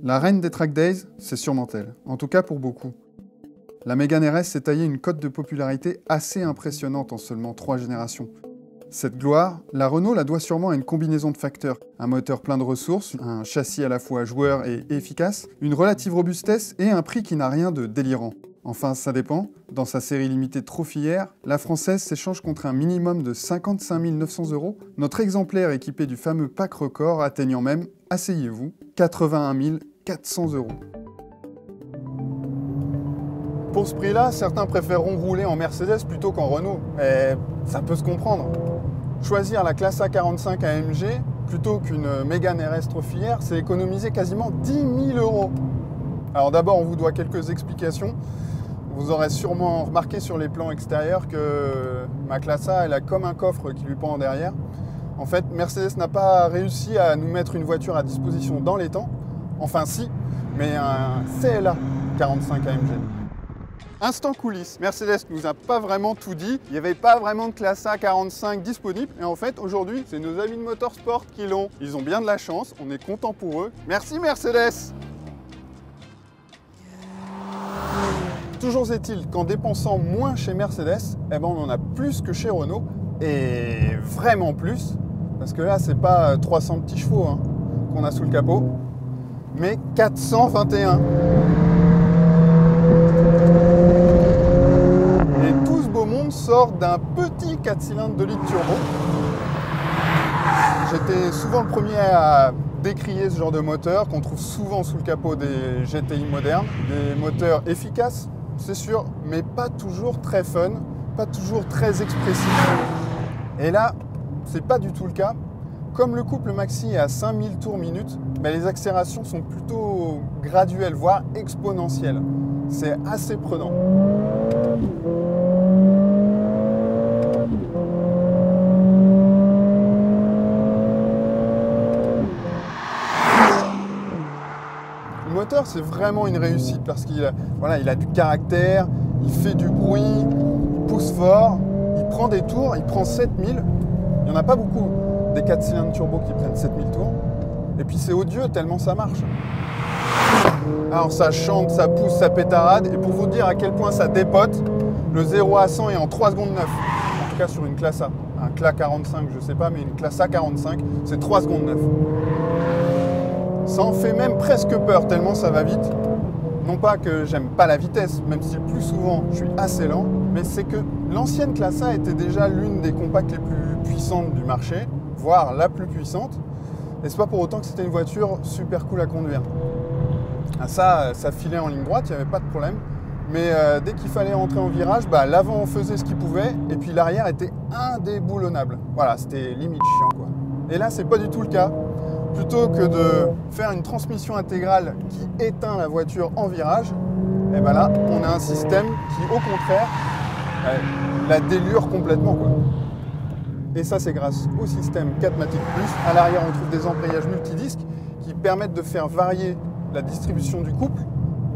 La reine des track days, c'est sûrement elle, en tout cas pour beaucoup. La Mégane RS s'est taillée une cote de popularité assez impressionnante en seulement 3 générations. Cette gloire, la Renault la doit sûrement à une combinaison de facteurs. Un moteur plein de ressources, un châssis à la fois joueur et efficace, une relative robustesse et un prix qui n'a rien de délirant. Enfin, ça dépend. Dans sa série limitée Trophière, la française s'échange contre un minimum de 55 900 €, notre exemplaire équipé du fameux pack record atteignant même, asseyez-vous, 81 400 €. Pour ce prix-là, certains préféreront rouler en Mercedes plutôt qu'en Renault, et ça peut se comprendre. Choisir la classe A45 AMG plutôt qu'une Mégane RS Trophière, c'est économiser quasiment 10 000 €. Alors d'abord, on vous doit quelques explications. Vous aurez sûrement remarqué sur les plans extérieurs que ma classe A, elle a comme un coffre qui lui pend derrière. En fait, Mercedes n'a pas réussi à nous mettre une voiture à disposition dans les temps. Enfin si, mais un CLA 45 AMG. Instant coulisses, Mercedes nous a pas vraiment tout dit, il n'y avait pas vraiment de classe A 45 disponible, et en fait aujourd'hui c'est nos amis de Motorsport qui l'ont. Ils ont bien de la chance, on est content pour eux. Merci Mercedes! Toujours est-il qu'en dépensant moins chez Mercedes, eh ben on en a plus que chez Renault, et vraiment plus, parce que là c'est pas 300 petits chevaux hein, qu'on a sous le capot, mais 421. Et tout ce beau monde sort d'un petit 4 cylindres de litre turbo. J'étais souvent le premier à décrier ce genre de moteur qu'on trouve souvent sous le capot des GTI modernes, des moteurs efficaces, c'est sûr, mais pas toujours très fun, pas toujours très expressif. Et là, c'est pas du tout le cas. Comme le couple maxi est à 5000 tours minute, ben les accélérations sont plutôt graduelles, voire exponentielles. C'est assez prenant. Le moteur, c'est vraiment une réussite parce qu'il a, voilà, il a du caractère, il fait du bruit, il pousse fort, il prend des tours, il prend 7000. Il n'y en a pas beaucoup des 4 cylindres turbo qui prennent 7000 tours. Et puis c'est odieux tellement ça marche. Alors ça chante, ça pousse, ça pétarade. Et pour vous dire à quel point ça dépote, le 0 à 100 est en 3 secondes 9. En tout cas sur une classe A. Un CLA 45, je sais pas, mais une classe A 45, c'est 3 secondes 9. Ça en fait même presque peur, tellement ça va vite. Non pas que j'aime pas la vitesse, même si plus souvent je suis assez lent, mais c'est que l'ancienne classe A était déjà l'une des compacts les plus puissantes du marché, voire la plus puissante. Et c'est pas pour autant que c'était une voiture super cool à conduire. Ça filait en ligne droite, il n'y avait pas de problème. Mais dès qu'il fallait entrer en virage, bah, l'avant faisait ce qu'il pouvait et puis l'arrière était indéboulonnable. Voilà, c'était limite chiant quoi. Et là, c'est pas du tout le cas. Plutôt que de faire une transmission intégrale qui éteint la voiture en virage, et ben là, on a un système qui, au contraire, la délure complètement quoi. Et ça, c'est grâce au système 4matic+. À l'arrière, on trouve des embrayages multidisques qui permettent de faire varier la distribution du couple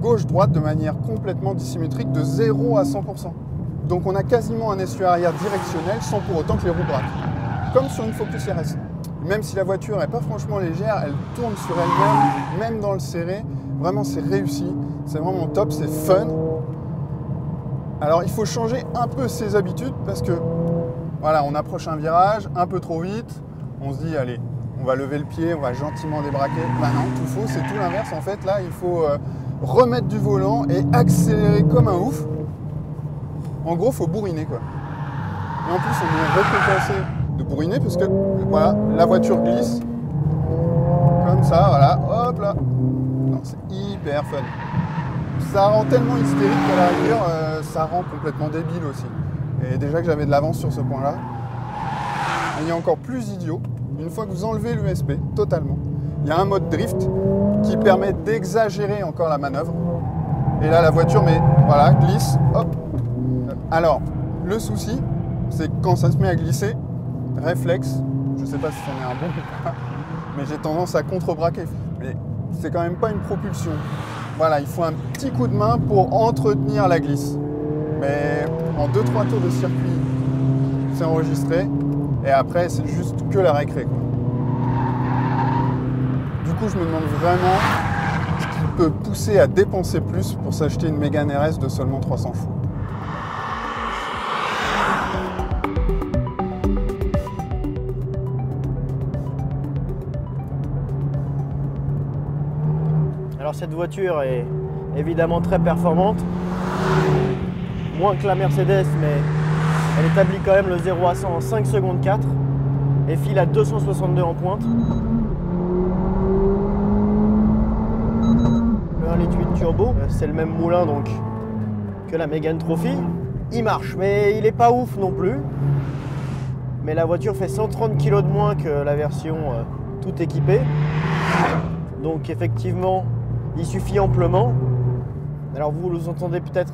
gauche-droite de manière complètement dissymétrique de 0 à 100%. Donc on a quasiment un essuie arrière directionnel sans pour autant que les roues braquent. Comme sur une Focus RS. Même si la voiture n'est pas franchement légère, elle tourne sur elle-même, même dans le serré. Vraiment, c'est réussi. C'est vraiment top, c'est fun. Alors il faut changer un peu ses habitudes parce que voilà, on approche un virage un peu trop vite. On se dit, allez, on va lever le pied, on va gentiment débraquer. Ben non, tout faux, c'est tout l'inverse. En fait, là, il faut remettre du volant et accélérer comme un ouf. En gros, il faut bourriner, quoi. Et en plus, on est récompensé de bourriner parce que, voilà, la voiture glisse. Comme ça, voilà, hop là. C'est hyper fun. Ça rend tellement hystérique qu'à la rigueur, ça rend complètement débile aussi. Et déjà que j'avais de l'avance sur ce point-là. Il y a encore plus idiot. Une fois que vous enlevez l'USP totalement, il y a un mode drift qui permet d'exagérer encore la manœuvre. Et là, la voiture, mais voilà, glisse, hop. Alors, le souci, c'est que quand ça se met à glisser, réflexe, je ne sais pas si c'en est un bon ou pas, mais j'ai tendance à contre-braquer. Mais c'est quand même pas une propulsion. Voilà, il faut un petit coup de main pour entretenir la glisse. Mais en 2-3 tours de circuit, c'est enregistré. Et après, c'est juste que la récré, quoi. Du coup, je me demande vraiment ce peut pousser à dépenser plus pour s'acheter une Mégane RS de seulement 300 chevaux. Alors cette voiture est évidemment très performante, moins que la Mercedes, mais elle établit quand même le 0 à 100 en 5 secondes 4 et file à 262 en pointe. Le 1,8 litre turbo, c'est le même moulin donc que la Mégane Trophy. Il marche, mais il n'est pas ouf non plus. Mais la voiture fait 130 kg de moins que la version toute équipée. Donc effectivement, il suffit amplement. Alors vous entendez peut-être,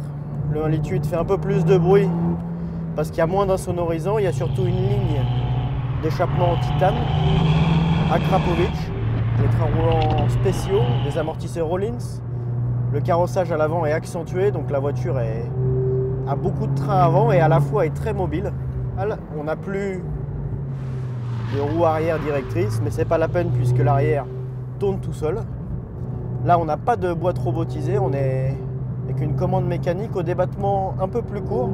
le 1,8 litre fait un peu plus de bruit parce qu'il y a moins d'insonorisants. Il y a surtout une ligne d'échappement en titane à Krapovic, des trains roulants spéciaux, des amortisseurs Rollins. Le carrossage à l'avant est accentué, donc la voiture a beaucoup de trains avant et à la fois est très mobile. On n'a plus de roue arrière directrice, mais c'est pas la peine puisque l'arrière tourne tout seul. Là, on n'a pas de boîte robotisée, on est avec une commande mécanique au débattement un peu plus court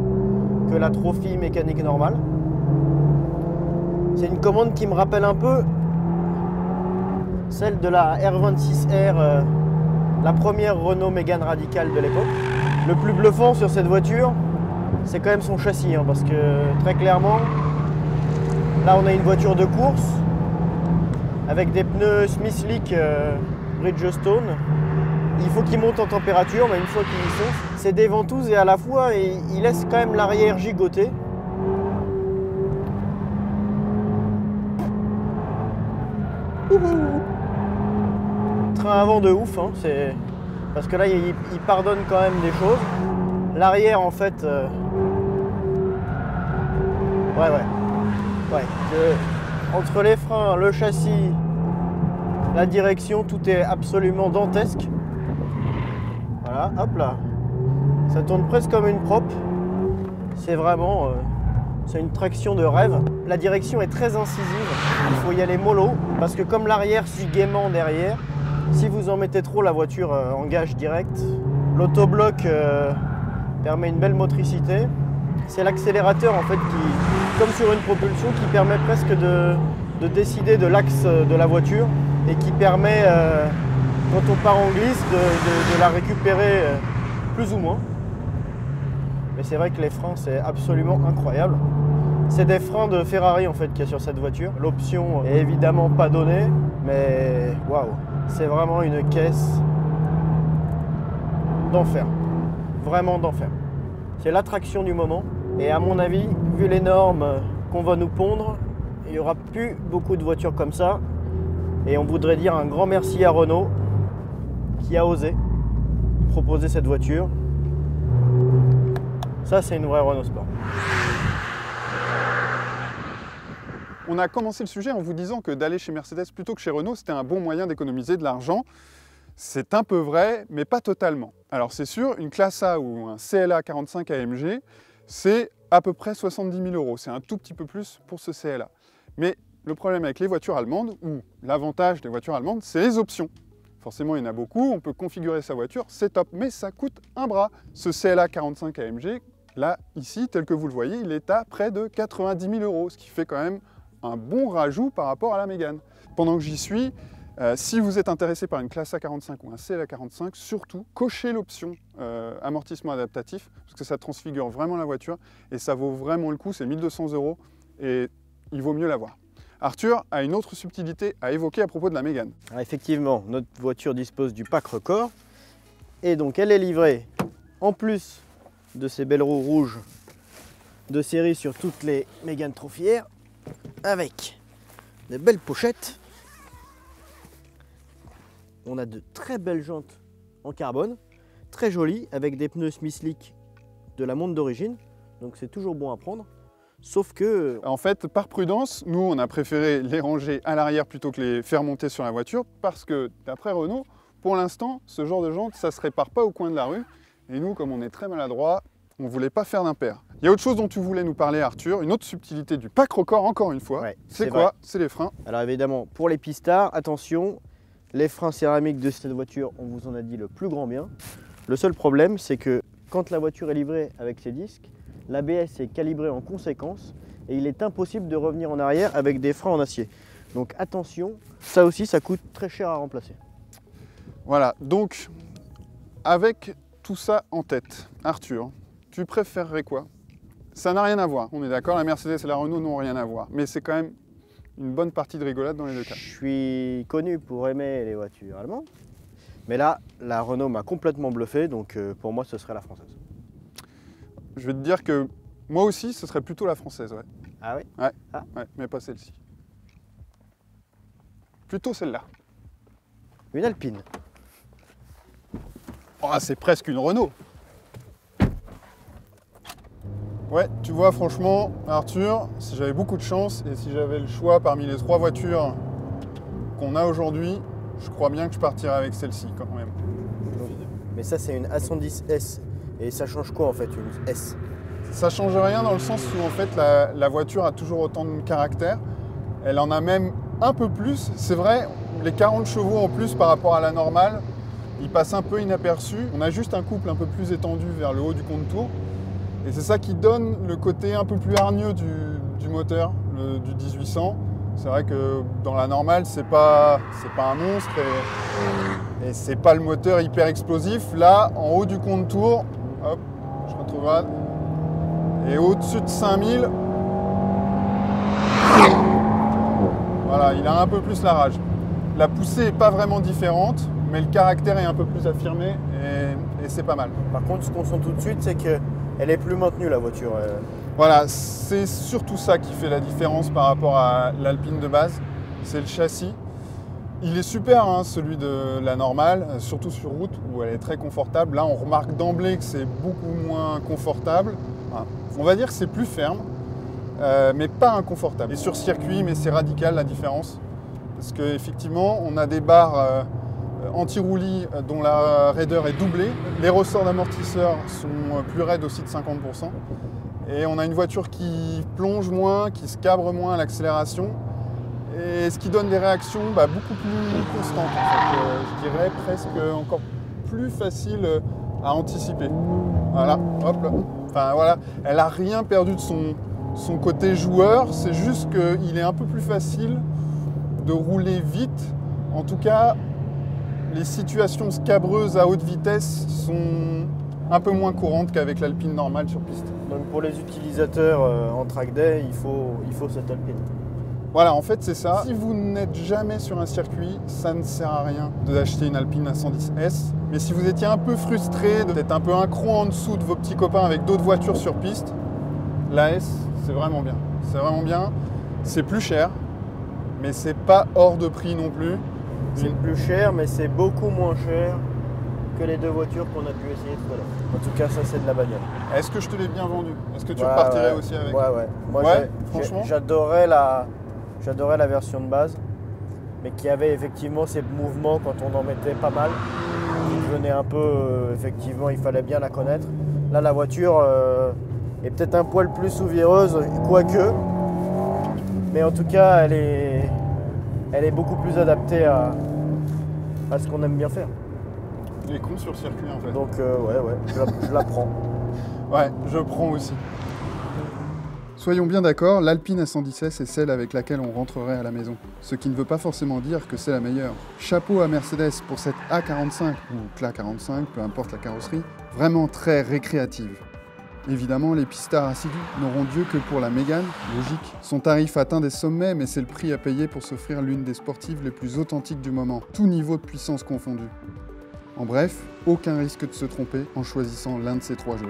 que la Trophy mécanique normale. C'est une commande qui me rappelle un peu celle de la R26R, la première Renault Mégane radicale de l'époque. Le plus bluffant sur cette voiture, c'est quand même son châssis, parce que très clairement, là on a une voiture de course avec des pneus Smithlink Bridgestone. Il faut qu'ils montent en température, mais une fois qu'ils y sont, c'est des ventouses et à la fois ils laissent quand même l'arrière gigoter. Train avant de ouf, parce que là il pardonne quand même des choses. L'arrière en fait, entre les freins, le châssis, la direction, tout est absolument dantesque. Voilà, hop là, ça tourne presque comme une prop. C'est vraiment, c'est une traction de rêve. La direction est très incisive, il faut y aller mollo, parce que comme l'arrière suit gaiement derrière, si vous en mettez trop, la voiture engage direct. L'autobloc permet une belle motricité. C'est l'accélérateur en fait qui, comme sur une propulsion, qui permet presque de décider de l'axe de la voiture et qui permet, quand on part en glisse, de la récupérer plus ou moins. Mais c'est vrai que les freins, c'est absolument incroyable. C'est des freins de Ferrari en fait qu'il y a sur cette voiture. L'option est évidemment pas donnée, mais waouh, c'est vraiment une caisse d'enfer. Vraiment d'enfer. C'est l'attraction du moment. Et à mon avis, vu les normes qu'on va nous pondre, il n'y aura plus beaucoup de voitures comme ça. Et on voudrait dire un grand merci à Renault qui a osé proposer cette voiture. Ça, c'est une vraie Renault Sport. On a commencé le sujet en vous disant que d'aller chez Mercedes plutôt que chez Renault, c'était un bon moyen d'économiser de l'argent. C'est un peu vrai, mais pas totalement. Alors c'est sûr, une classe A ou un CLA 45 AMG, c'est à peu près 70 000 €. C'est un tout petit peu plus pour ce CLA. Mais le problème avec les voitures allemandes, ou l'avantage des voitures allemandes, c'est les options. Forcément, il y en a beaucoup, on peut configurer sa voiture, c'est top, mais ça coûte un bras. Ce CLA 45 AMG, là, ici, tel que vous le voyez, il est à près de 90 000 €, ce qui fait quand même un bon rajout par rapport à la Mégane. Pendant que j'y suis, si vous êtes intéressé par une classe A45 ou un CLA45, surtout cochez l'option amortissement adaptatif, parce que ça transfigure vraiment la voiture et ça vaut vraiment le coup, c'est 1 200 € et il vaut mieux l'avoir. Arthur a une autre subtilité à évoquer à propos de la Mégane. Alors effectivement, notre voiture dispose du pack record et donc elle est livrée en plus de ces belles roues rouges de série sur toutes les Mégane Trophy R, avec de belles pochettes. On a de très belles jantes en carbone, très jolies, avec des pneus Smithlink de la montre d'origine, donc c'est toujours bon à prendre. Sauf que... En fait, par prudence, nous on a préféré les ranger à l'arrière plutôt que les faire monter sur la voiture, parce que d'après Renault, pour l'instant, ce genre de jantes, ça ne se répare pas au coin de la rue. Et nous, comme on est très maladroit, on ne voulait pas faire d'impair. Il y a autre chose dont tu voulais nous parler, Arthur, une autre subtilité du pack record, encore une fois. Ouais, c'est quoi? C'est les freins. Alors évidemment, pour les pistards, attention, Les freins céramiques de cette voiture, on vous en a dit le plus grand bien. Le seul problème, c'est que quand la voiture est livrée avec ces disques, l'ABS est calibré en conséquence et il est impossible de revenir en arrière avec des freins en acier. Donc attention, ça aussi, ça coûte très cher à remplacer. Voilà, donc avec tout ça en tête, Arthur, tu préférerais quoi? Ça n'a rien à voir, on est d'accord, la Mercedes et la Renault n'ont rien à voir, mais c'est quand même une bonne partie de rigolade dans les deux cas. Je suis connu pour aimer les voitures allemandes, mais là, la Renault m'a complètement bluffé, donc pour moi, ce serait la française. Je vais te dire que moi aussi, ce serait plutôt la française, ouais. Ah oui? Ouais, Ah. ouais, mais pas celle-ci. Plutôt celle-là. Une Alpine. Oh, c'est presque une Renault. Ouais, tu vois, franchement, Arthur, si j'avais beaucoup de chance et si j'avais le choix parmi les 3 voitures qu'on a aujourd'hui, je crois bien que je partirais avec celle-ci quand même. Mais ça, c'est une A110S. Et ça change quoi en fait, une S? Ça change rien dans le sens où en fait la voiture a toujours autant de caractère. Elle en a même un peu plus. C'est vrai, les 40 chevaux en plus par rapport à la normale, ils passent un peu inaperçus. On a juste un couple un peu plus étendu vers le haut du contour. Et c'est ça qui donne le côté un peu plus hargneux du moteur, du 1800. C'est vrai que dans la normale, c'est pas un monstre et c'est pas le moteur hyper explosif. Là, en haut du contour, hop, je retrouve là. Et au-dessus de 5000, voilà, il a un peu plus la rage. La poussée n'est pas vraiment différente, mais le caractère est un peu plus affirmé et c'est pas mal. Par contre, ce qu'on sent tout de suite, c'est qu'elle est plus maintenue, la voiture. Voilà, c'est surtout ça qui fait la différence par rapport à l'Alpine de base, c'est le châssis. Il est super, hein, celui de la normale, surtout sur route où elle est très confortable. Là, on remarque d'emblée que c'est beaucoup moins confortable. Enfin, on va dire que c'est plus ferme, mais pas inconfortable. Et sur circuit, mais c'est radical la différence. Parce qu'effectivement, on a des barres anti-roulis dont la raideur est doublée. Les ressorts d'amortisseurs sont plus raides aussi de 50%. Et on a une voiture qui plonge moins, qui se cabre moins à l'accélération. Et ce qui donne des réactions beaucoup plus constantes, en fait. Je dirais presque encore plus facile à anticiper. Voilà, hop là. Enfin voilà, elle n'a rien perdu de son côté joueur, c'est juste qu'il est un peu plus facile de rouler vite. En tout cas, les situations scabreuses à haute vitesse sont un peu moins courantes qu'avec l'Alpine normale sur piste. Donc pour les utilisateurs en track day, il faut cette Alpine. Voilà, en fait c'est ça. Si vous n'êtes jamais sur un circuit, ça ne sert à rien d'acheter une Alpine A110S. Mais si vous étiez un peu frustré, d'être un peu un cran en dessous de vos petits copains avec d'autres voitures sur piste, la S, c'est vraiment bien. C'est vraiment bien. C'est plus cher, mais c'est pas hors de prix non plus. C'est plus cher, mais c'est beaucoup moins cher que les 2 voitures qu'on a pu essayer tout à l'heure. En tout cas, ça, c'est de la bagnole. Est-ce que je te l'ai bien vendu? Est-ce que tu repartirais aussi avec? Ouais. Moi, franchement, j'adorais la version de base, mais qui avait effectivement ces mouvements quand on en mettait pas mal. Qui devenait un peu, effectivement, il fallait bien la connaître. Là, la voiture est peut-être un poil plus souvireuse, quoique. Mais en tout cas, elle est beaucoup plus adaptée à ce qu'on aime bien faire. les cons sur circuit en fait. Donc je la prends. Ouais, je prends aussi. Soyons bien d'accord, l'Alpine A110S est celle avec laquelle on rentrerait à la maison. Ce qui ne veut pas forcément dire que c'est la meilleure. Chapeau à Mercedes pour cette A45, ou CLA 45, peu importe la carrosserie, vraiment très récréative. Évidemment, les pistards assidus n'auront Dieu que pour la Mégane, logique. Son tarif atteint des sommets, mais c'est le prix à payer pour s'offrir l'une des sportives les plus authentiques du moment, tout niveau de puissance confondu. En bref, aucun risque de se tromper en choisissant l'un de ces trois jouets.